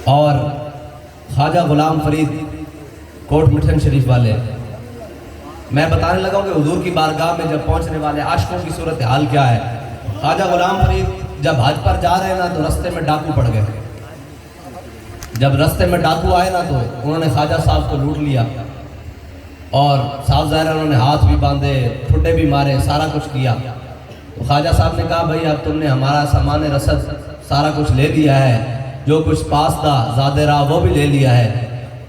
اور خواجہ غلام فرید کوٹ مٹھن شریف والے، میں بتانے لگا ہوں کہ حضور کی بارگاہ میں جب پہنچنے والے عاشقوں کی صورتحال کیا ہے۔ خواجہ غلام فرید جب حج پر جا رہے ہیں نا تو رستے میں ڈاکو پڑ گئے۔ جب رستے میں ڈاکو آئے نا تو انہوں نے خواجہ صاحب کو لوٹ لیا، اور صاحب ظاہر انہوں نے ہاتھ بھی باندھے، ٹھڈے بھی مارے، سارا کچھ کیا۔ تو خواجہ صاحب نے کہا بھائی اب تم نے ہمارا سامان رسد سارا کچھ لے لیا ہے، جو کچھ پاس تھا زادے راہ وہ بھی لے لیا ہے،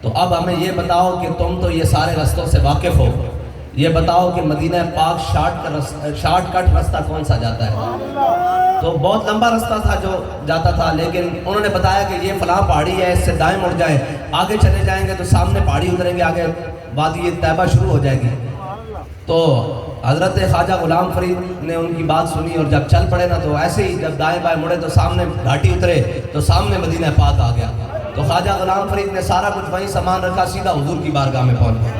تو اب ہمیں یہ بتاؤ کہ تم تو یہ سارے رستوں سے واقف ہو، یہ بتاؤ کہ مدینہ پاک شارٹ کٹ رستہ کون سا جاتا ہے؟ تو بہت لمبا رستہ تھا جو جاتا تھا، لیکن انہوں نے بتایا کہ یہ فلاں پہاڑی ہے، اس سے دائیں مڑ جائیں، آگے چلے جائیں گے تو سامنے پہاڑی اتریں گے، آگے وادی طیبہ شروع ہو جائے گی۔ تو حضرت خواجہ غلام فرید نے ان کی بات سنی، اور جب چل پڑے نا تو ایسے ہی جب دائیں بائیں مڑے تو سامنے گھاٹی اترے تو سامنے مدینہ پاک آ گیا۔ تو خواجہ غلام فرید نے سارا کچھ وہیں سامان رکھا، سیدھا حضور کی بارگاہ میں پہنچ گیا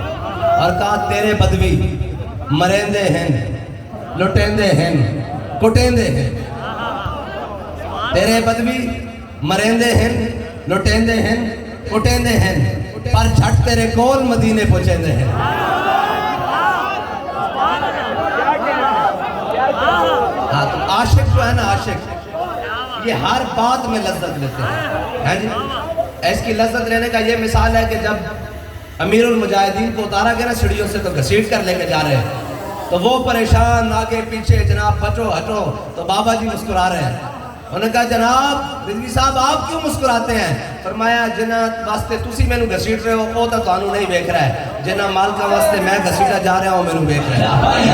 اور کہا تیرے بدوی مریندے ہیں، لٹیندے ہیں، کٹیندے ہیں، تیرے بدوی مریندے ہیں، لٹیندے ہیں، کٹیندے ہیں، پر جھٹ تیرے کول مدینے پہنچیندے ہیں۔ ہاں تو عاشق جو ہے نا، عاشق یہ ہر بات میں لذت لیتے ہیں جی۔ اس کی لذت لینے کا یہ مثال ہے کہ جب امیر المجاہدین کو اتارا گیا نا سیڑھیوں سے تو گھسیٹ کر لے کے جا رہے ہیں، تو وہ پریشان آگے پیچھے جناب بچو ہٹو، تو بابا جی مسکرا رہے ہیں۔ انہوں نے کہا جناب رضوی صاحب آپ کیوں مسکراتے ہیں؟ فرمایا جنہ واسطے تسی میں نو گھسیٹ رہے ہو وہ تو تانوں نہیں بیکھ رہا ہے، جنہ مالکہ واسطے میں گھسیٹا جا رہا ہوں میں نو بیکھ رہا ہے۔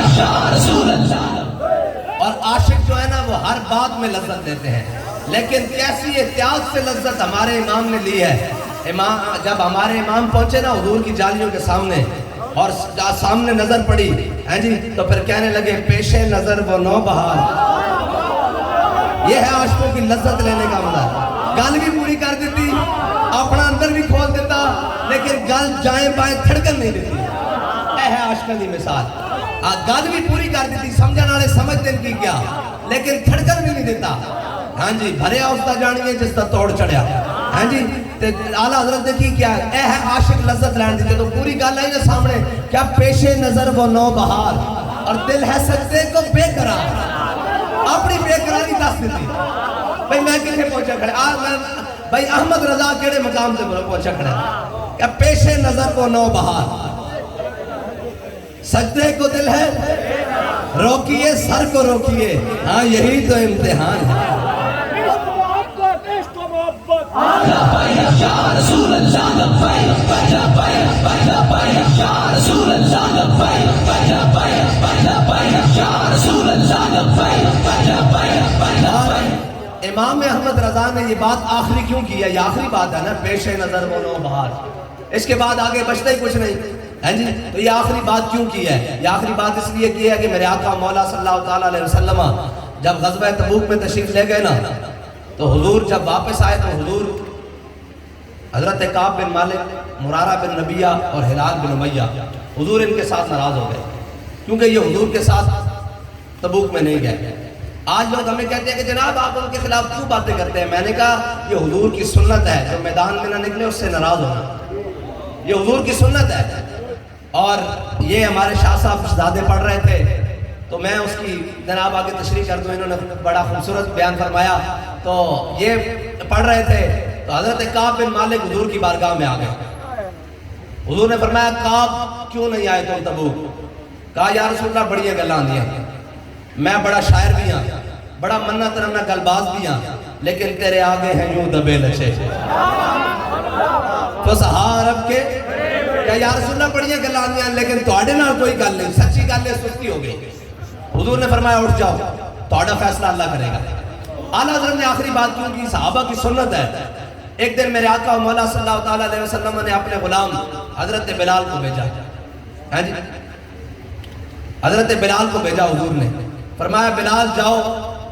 اور عاشق جو ہے نا وہ ہر بات میں لذت لیتے ہیں، لیکن کیسی احتیاط سے لذت ہمارے امام نے لی ہے۔ جب ہمارے امام پہنچے نا حضور کی جالیوں کے سامنے اور سامنے نظر پڑی جی، تو پھر کہنے لگے پیش نظر وہ نو بہار۔ یہ ہے عاشقوں کی لذت لینے کا مزہ، گل بھی پوری کر دیتی، اپنا اندر بھی کھول دیتا، لیکن گل جائیں بائیں تھڑکن نہیں دیتی۔ اے ہے عاشقوں کی مثال، گل بھی پوری کر دیتی، سمجھن والے سمجھ دین کی کیا، لیکن تھڑکن بھی نہیں دیتا۔ ہاں جی بھریا اس کا جانیے جس کا توڑ چڑھیا۔ ہاں جی اعلیٰ حضرت دیکھی کیا اے ہے عاشق لذت لین دیتے، تو پوری گل آئی نا سامنے کیا پیش نظر وہ نو بہار، اور دل ہے سجدے کو بے قرار، اپنی بے قراری دس دیتی۔ بھئی میں کتنے پہنچا کھڑے، بھئی احمد رضا کیڑے مقام سے پہنچا کھڑے، کیا پیش نظر وہ نو بہار، سجدے کو دل ہے روکیے، سر کو روکیے، ہاں یہی تو امتحان ہے۔ امام احمد رضا نے یہ بات آخری کیوں کی ہے؟ یہ آخری بات ہے نا، پیش نظر وہ نو بہار، اس کے بعد آگے بچتا ہی کچھ نہیں ہے جی۔ تو یہ آخری بات کیوں کی ہے؟ یہ آخری بات اس لیے کی ہے کہ میرے آقا مولا صلی اللہ تعالیٰ علیہ وسلم جب غزوہ تبوک میں تشریف لے گئے نا، تو حضور جب واپس آئے تو حضور حضرت کعب بن مالک، مرارہ بن ربیہ اور ہلال بن امیہ حضور ان کے ساتھ ناراض ہو گئے، کیونکہ یہ حضور کے ساتھ تبوک میں نہیں گئے۔ آج لوگ ہمیں کہتے ہیں کہ جناب آپ ان کے خلاف کیوں باتیں کرتے ہیں؟ میں نے کہا یہ حضور کی سنت ہے، جو میدان میں نہ نکلے اس سے ناراض ہونا، یہ حضور کی سنت ہے۔ اور یہ ہمارے شاہ صاحب زادے پڑھ رہے تھے، تو میں اس کی جناب آگے تشریح کر دوں، انہوں نے بڑا خوبصورت بیان فرمایا۔ تو یہ پڑھ رہے تھے تو حضرت کعب بن مالک حضور کی بارگاہ میں آ گئے۔ حضور نے فرمایا کعب کیوں نہیں آئے تم تبوک؟ کہا یا رسول اللہ بڑی گلاں دیا، میں بڑا شاعر بھی ہاں، بڑا منہ ترنہ گل باز بھی ہاں، لیکن تیرے آگے ہیں یوں دبے لچے تو سہارب کے کہ یا رسول اللہ بڑی گلاں دیا، لیکن تواڈے نال کوئی گل نہیں، سچی گل ہے، سستی ہو گئی۔ حضور نے فرمایا اٹھ جاؤ، تواڈا فیصلہ اللہ کرے گا۔ اعلیٰ حضرت نے آخری بات کیوں کی؟ صحابہ کی سنت ہے۔ ایک دن میرے آقا مولا صلی اللہ تعالیٰ علیہ وسلم نے اپنے غلام حضرت بلال کو بھیجا، ہاں جی حضرت بلال کو بھیجا حضور نے، فرمایا بلال جاؤ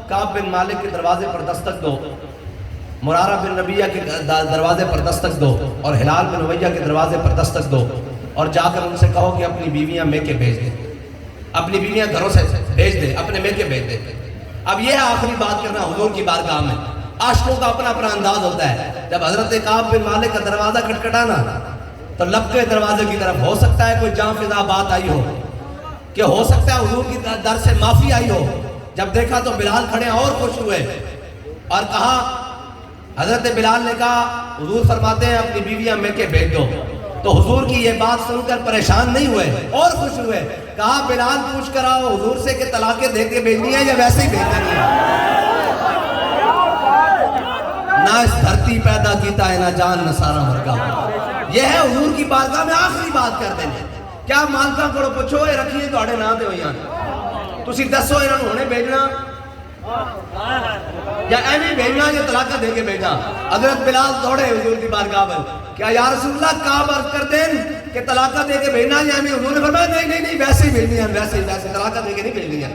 کعب بن مالک کے دروازے پر دستک دو، مرارہ بن ربیہ کے دروازے پر دستک دو، اور ہلال بن امیہ کے دروازے پر دستک دو، اور جا کر ان سے کہو کہ اپنی بیویاں میکے بھیج دیں، اپنی بیویاں گھروں سے بھیج دیں، اپنے میکے بھیج دیں۔ اب یہ ہے آخری بات کرنا حضور کی بارگاہ میں، عاشقوں کا اپنا اپنا انداز ہوتا ہے. جب حضرت کعب بن مالک کا دروازہ کھٹکھٹا نا تو لب کے دروازے کی طرف ہو سکتا ہے کوئی جاں فضا بات آئی ہو کہ ہو سکتا ہے حضور کی در سے معافی آئی ہو. جب دیکھا تو بلال کھڑے اور خوش ہوئے اور کہا, حضرت بلال نے کہا حضور فرماتے ہیں اپنی بیویاں میکے بھیج دو. تو حضور کی یہ بات سن کر پریشان نہیں ہوئے اور خوش ہوئے. کہا بلال پوچھ کر آؤ حضور سے کہ طلاقیں دے کے بھیجنی ہے یا ویسے ہی بھیجنی ہے. نہ اس دھرتی پیدا کیتا ہے نہ جان نہ سارا مرگا. یہ ہے حضور کی بارگاہ میں آخری بات کر دینے. کیا مالکاں کو پوچھو یہ رکھیے توڑے نہ دے ہوئی تسی دسو انہوں نے ہونے بھیجنا یا ایویں بھیجنا یا طلاقہ دے کے بھیجنا. حضرت بلال دوڑے حضور کی بارگاہ میں, کیا یا رسول اللہ کعب عرض کر دیں کہ طلاقہ دے کے بھیجنا یا ایویں. حضور نے فرمایا نہیں ویسے ہی بھیجنی ہے, ویسے طلاقہ دے کے نہیں بھیجنی ہے.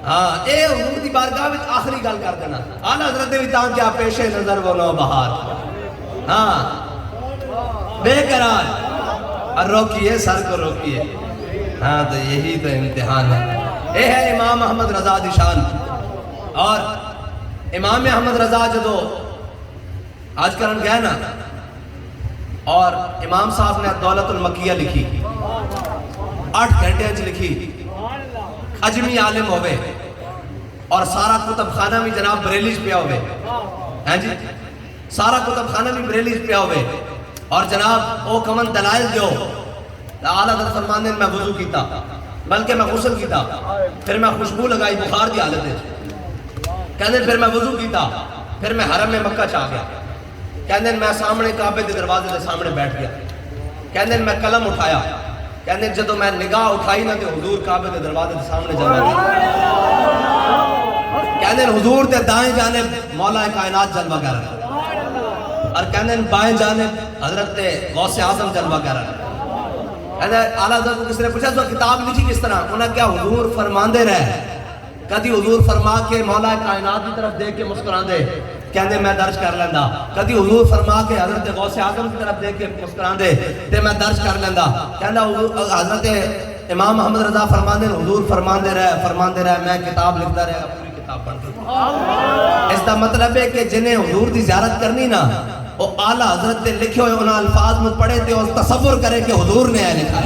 ہاں اے حضور کی بارگاہ میں آخری گل کر دینا. اعلیٰ حضرت بھی تاں کیا پیش نظر وہ نو بہار, ہاں بے قرار اور روکیے سر کو روکیے. ہاں تو یہی تو امتحان ہے. اے ہے امام احمد رضا دی شان. اور امام احمد رضا جدو آج کرن گئے نا اور امام صاحب نے دولت المکیہ لکھی 8 گھنٹے لکھی, اجمی عالم ہوئے اور سارا کتب خانہ بھی جناب بریلیج پیا ہوئے. ہاں جی سارا کتب خانہ بھی بریلیج پیا ہوئے اور جناب او کمن دلائل جو اعلیٰ حضرت فرماندے نے میں وضو کیتا بلکہ میں غسل کیتا پھر میں خوشبو لگائی بخار دی حالت ہے. کہنے پھر میں وضو کیتا پھر میں حرم میں مکہ چاہ گیا. کہنے میں سامنے کعبے کے دروازے کے سامنے بیٹھ گیا. کہنے میں قلم اٹھایا. کہنے جدو میں نگاہ اٹھائی نہ کہ حضور کعبے کے دروازے کے سامنے جلوہ گیا. کہنے حضور تے دائیں جانب مولا کائنات جلوہ کر رہا اور کہنے بائیں جانب حضرت غوث اعظم جلوہ کر رہا. اعلیٰ حضرت کو کس نے پوچھا تو کتاب لکھی کس طرح؟ انہیں کیا حضور فرماندے رہے کدی حضور فرما کے مولا کائنات کی طرف دیکھ کے مسکران دے کہنے میں درج کر لیندہ, کدی حضور فرما کے حضرت غوث اعظم کی طرف دیکھ کے مسکران دے تے میں درج کر لیندہ. کہنا حضرت امام احمد رضا فرماندے حضور فرماندے رہے میں کتاب لکھتا رہا پوری کتاب پڑھ کے. اس کا مطلب ہے کہ جنہیں حضور دی زیارت کرنی نا وہ اعلیٰ حضرت نے لکھے ہوئے انہاں الفاظ میں پڑھے تھے اور تصور کرے کہ حضور نے ہے لکھا.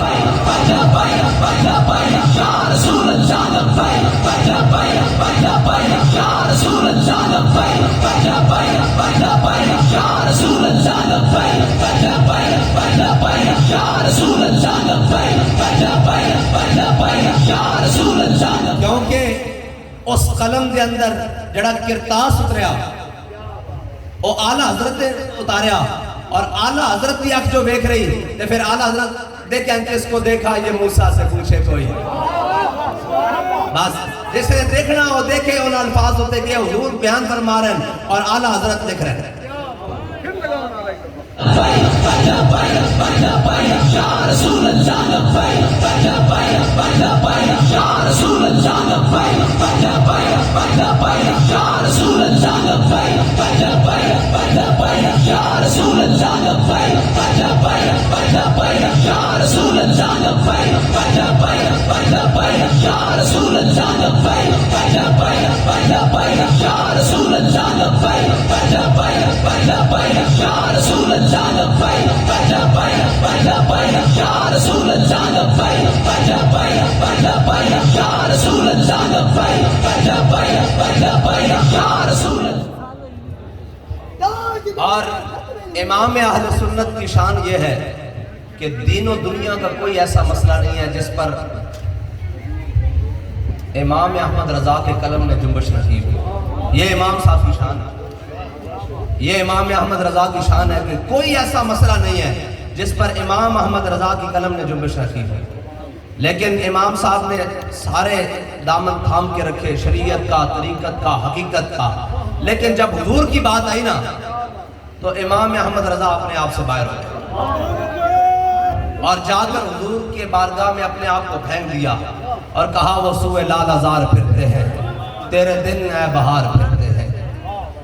کیونکہ اس قلم دے اندر جڑا کرتاس اتریا وہ اعلیٰ حضرت نے اتاریا اور اعلیٰ حضرت کی آنکھ جو دیکھ رہی تو پھر اعلیٰ حضرت دیکھیں کس کو دیکھا یہ موسیٰ سے پوچھے کوئی. بس جس نے دیکھنا وہ دیکھے ان الفاظ ہوتے کہ حضور بیان فرما رہے ہیں اور اعلیٰ حضرت لکھ رہے ہیں. اور امام اہل سنت کی شان یہ ہے کہ دین و دنیا کا کوئی ایسا مسئلہ نہیں ہے جس پر امام احمد رضا کے قلم میں جنبش نصیب ہو. یہ امام صاحب کی شان ہے, یہ امام احمد رضا کی شان ہے کہ کوئی ایسا مسئلہ نہیں ہے جس پر امام احمد رضا کی قلم نے جنبش نصیب ہو. لیکن امام صاحب نے سارے دامن تھام کے رکھے شریعت کا, طریقت کا, حقیقت کا. لیکن جب حضور کی بات آئی نا تو امام احمد رضا اپنے آپ سے باہر ہو گئے اور جا کر حضور کے بارگاہ میں اپنے آپ کو پھینک دیا اور کہا وہ سوئے لال ازار پھرتے ہیں تیرے دن اے بہار پھرتے ہیں.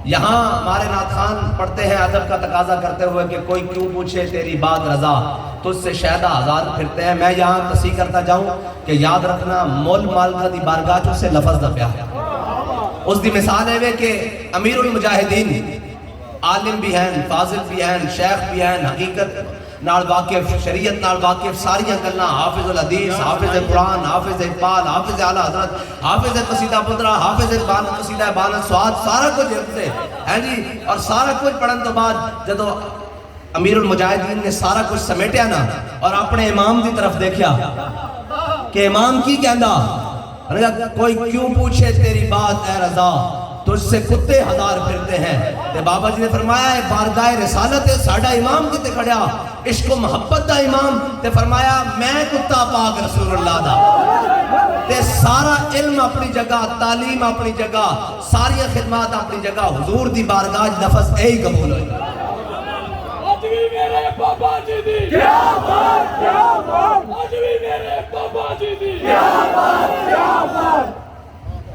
یہاں ہمارے نعت خان پڑھتے ہیں ادب کا تقاضا کرتے ہوئے کہ کوئی کیوں پوچھے تیری بات رضا تجھ سے شہدہ ہزار پھرتے ہیں. میں یہاں تصحیح کرتا جاؤں کہ یاد رکھنا مول مالکہ دی بارگاہ چوں سے لفظ دا پیا اس دی مثال ہے کہ امیر المجاہدین عالم بھی ہیں، فاضل بھی ہیں، شیخ بھی ہیں، حقیقت نال واقف، شریعت نال واقف، ساریاں گلاں، حافظ الحدیث، حافظ قرآن، حافظ اقبال، حافظ اعلیٰ حضرت، حافظ قصیدہ پترا، حافظ قصیدہ بانت سواد، سارا کچھ حفظ ہے جی. اور سارا کچھ پڑھن تو بعد جدو امیر المجاہدین نے سارا کچھ سمیٹیا نا اور اپنے امام دی طرف دیکھیا کہ امام کی کہندا، کوئی کیوں پوچھے تیری بات اے رضا، تجھ سے کتے ہزار پھرتے ہیں. تے بابا جی نے فرمایا ہے بارگاہ رسالت ہے ساڑھا امام کتے کھڑیا، عشق و محبت دا امام. تے فرمایا میں کتا پاک رسول اللہ دا. تے سارا علم اپنی جگہ، تعلیم اپنی جگہ، ساری خدمات اپنی جگہ، حضور دی بارگاہ لفظ اے ہی قبول ہوئی. میرے بابا جی دی کیا بات، کیا بات، آج بھی میرے بابا جی دی کیا بات، کیا بات،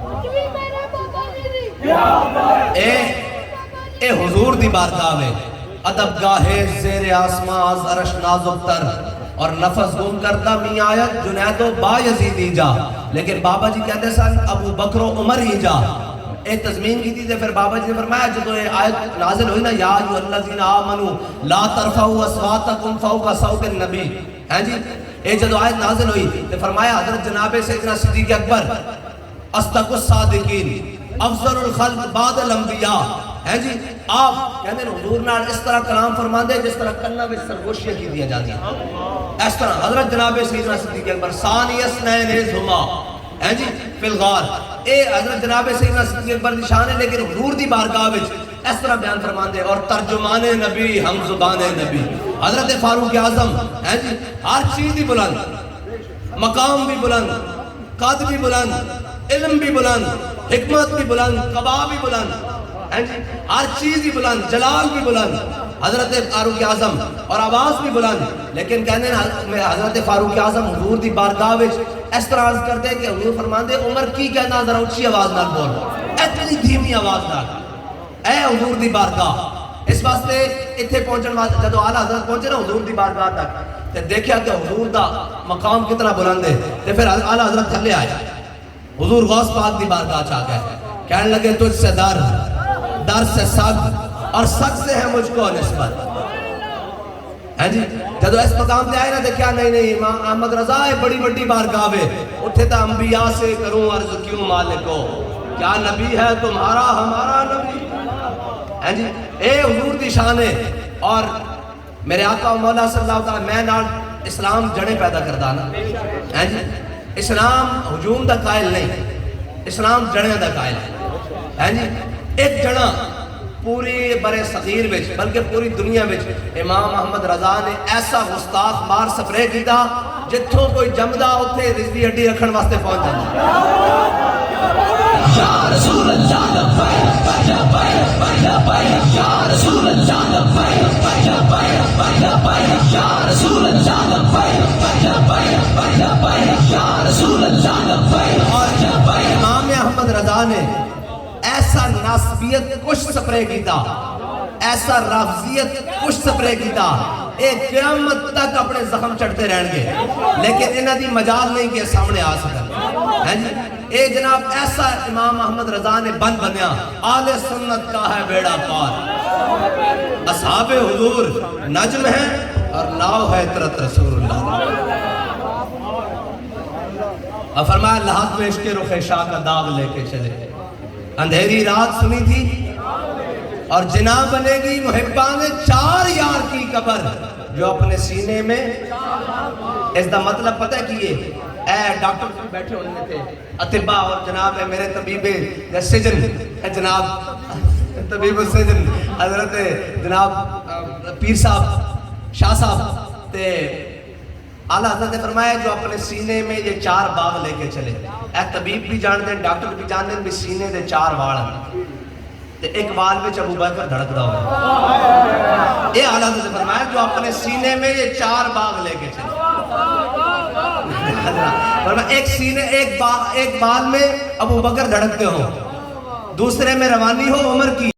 آج بھی میرے بابا جی دی کیا بات. اے حضور دی بارگاہ میں ادب گاہے زیر آسمان از عرش نازک تر اور نفس گم کردہ می آیت جنید و با یزیدی جا. لیکن بابا جی کہتے سن ابو بکر و عمر ہی جا. اے تضمین کی تھی پھر بابا جی نے فرمایا جدو یہ آیت نازل ہوئی نا یا ایھا الذین آمنوا لا ترفعوا اصواتکم فوق صوت النبی، ہیں جی اے جدو آیت نازل ہوئی تو فرمایا حضرت جناب سیدنا صدیق اکبر اصدق الصادقین افضل الخلق بعد الانبیاء، ہیں جی آپ کہتے ہیں حضور نے اس طرح کلام فرمان دے جس طرح کنہ میں سرگوشیاں کی دیا جاتی ہیں. اس طرح حضرت جناب سیدنا صدیق اکبر ثانی اثنین اذ ہما، ہیں جی فی الغار. اے حضرت جناب سیدنا صدیق اکبر نشان ہے لیکن حضور دی بارگاہ وچ اس طرح بیان فرمان دے. اور ترجمان نبی ہم زبان نبی حضرت فاروق اعظم، ہیں جی ہر چیز بھی بلند، مقام بھی بلند، قد بھی بلند، علم بھی بلند، حکمت بھی بلند، قبا بھی بلند، ہیں جی ہر چیز بھی بلند، جلال بھی بلند حضرت فاروق اعظم اور آواز بھی بلند. لیکن کہنے حضرت فاروق اعظم حضور دی بارگاہ وچ اس طرح عرض کرتے کہ حضور فرماندے عمر کی کہنا ذرا اچھی آواز نال بول، اتنی دھیمی آواز نال اے حضور دی بارگاہ. اس واسطے اتنے پہنچن واسطے جدو اعلیٰ حضرت پہنچے نا حضور دی بارگاہ تک تے دیکھیا کہ حضور دا مقام کتنا بلند ہے. تے پھر اعلیٰ حضرت تھلے آیا، حضور غوث پاک دی بارگاہ چاہ گئے، کہنے لگے تجھ سے در سے سگ اور سگ سے ہے مجھ کو نسبت، ہیں جی جدو اس مقام تے آئے نا دیکھیا نہیں امام احمد رضا ہے بڑی بڑی بارگاہ ہے، اٹھے تا انبیاء سے کروں عرض کیوں مالکو، کیا نبی ہے تمہارا ہمارا نبی، ہیں جی اے حضور دی شان ہے. اور میرے آقا و مولا صلی اللہ علیہ وسلم میں نال اسلام جڑے پیدا کردہ نا، ہیں جی اسلام ہجوم دا قائل نہیں، اسلام جڑے دا قائل ہے. جی ایک جڑا پوری برے صغیر وچ بلکہ پوری دنیا وچ امام محمد رضا نے ایسا گستاخ مار سپرے کیتا جتھوں کوئی جمدہ اتھے رزقی ہڈی رکھن واسطے پہنچ جاتا. یا رسول اللہ لبیک لبیک لبیک یا رسول اللہ لبیک لبیک لبیک یا رسول اللہ لبیک لبیک لبیک یا رسول اللہ لبیک. اور امام احمد رضا نے ایسا ناسبیت کچھ سپرے کیتا، ایسا رافضیت کچھ سپرے کیتا، ایک قیامت تک اپنے زخم چڑھتے رہن گے لیکن انہاں دی مجال نہیں کہ سامنے آ سکن، ہیں جی اے جناب ایسا امام احمد رضا نے بنیا. آل سنت کا ہے بیڑا پار، اصحاب حضور نجم ہیں اور ناؤ ہے عطرت رسول اللہ. اور فرمایا لحاظ میں عشق رخ شاہ کا داغ لے کے چلے، اندھیری رات سنی تھی اور جنا بنے گی محبان چار یار کی قبر جو اپنے سینے میں. اس دا مطلب پتہ کیے اے ڈاکٹر بیٹھے ہونے تھے اطباء اور جناب میرے طبیب سجن جناب طبیب السجن حضرت جناب پیر صاحب شاہ صاحب تے اعلیٰ حضرت نے فرمایا جو اپنے سینے میں یہ چار باغ لے کے چلے. اے طبیب بھی جان دیں ڈاکٹر بھی جان دیں بھی سینے دے چار وال ہیں تے ایک وال میں ابو بکر دھڑک رہا ہوا. یہ اعلیٰ حضرت نے فرمایا جو اپنے سینے میں یہ چار باغ لے کے چلے. ایک سینے ایک بال میں ابو بکر دھڑکتے ہوں، دوسرے میں روانی ہو عمر کی.